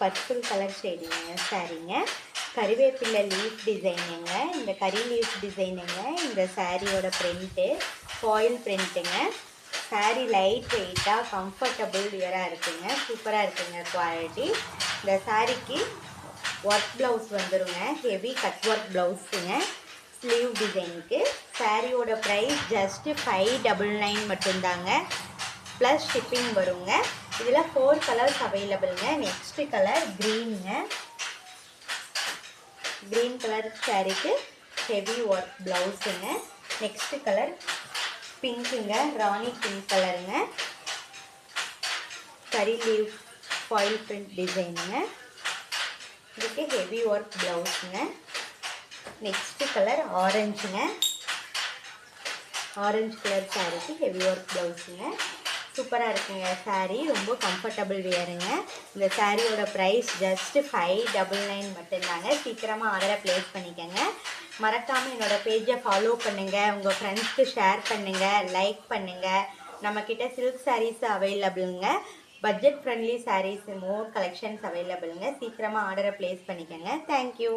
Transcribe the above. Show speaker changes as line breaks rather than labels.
Purple colour ஷேடிங்க சாரீங்க. கறிவேப்பிலை leaf டிசைனுங்க. இந்த கறி லீஃப் டிசைனுங்க இந்த சாரியோட பிரிண்ட்டு. ஃபாயில் பிரிண்ட்டுங்க. சாரீ லைட் வெயிட்டாக கம்ஃபர்டபுள் வியராக இருக்குங்க. சூப்பராக இருக்குங்க குவாலிட்டி. இந்த சாரீக்கு ஒர்க் ப்ளவுஸ் வந்துடுங்க. ஹெவி கட் ஒர்க் ப்ளவுஸுங்க ஸ்லீவ் டிசைனுக்கு. சாரியோட ப்ரைஸ் ஜஸ்ட்டு 599 மட்டும்தாங்க. ப்ளஸ் ஷிப்பிங் வருங்க. இதில் 4 கலர்ஸ் அவைலபிள்ங்க. நெக்ஸ்ட்டு கலர் க்ரீனுங்க. க்ரீன் கலர் சாரீக்கு ஹெவி ஒர்க் ப்ளவுஸுங்க. நெக்ஸ்ட்டு கலர் பிங்க்குங்க. ராணி பிங்க் கலருங்க. கரி லீவ் ஃபாயில் பிரிண்ட் டிசைனுங்க. இதுக்கு ஹெவி ஒர்க் ப்ளவுஸுங்க. நெக்ஸ்ட்டு கலர் ஆரஞ்சுங்க. ஆரஞ்சு கலர் சாரீக்கு ஹெவி ஒர்க் ப்ளவுஸுங்க. சூப்பராக இருக்குங்க சாரீ. ரொம்ப கம்ஃபர்டபுள் வியருங்க. இந்த சாரியோட ப்ரைஸ் ஜஸ்ட்டு 599 மட்டும்தாங்க. சீக்கிரமாக ஆர்டரை ப்ளேஸ் பண்ணிக்கோங்க. மறக்காமல் என்னோடய பேஜை ஃபாலோ பண்ணுங்கள். உங்கள் ஃப்ரெண்ட்ஸ்க்கு ஷேர் பண்ணுங்கள், லைக் பண்ணுங்கள். நம்மக்கிட்ட சில்க் சாரீஸ் அவைலபிளுங்க. Budget friendly saris more collections அவைலபிளுங்க. சீக்கிரமாக ஆர்டரை ப்ளேஸ் பண்ணிக்கோங்க. தேங்க்யூ.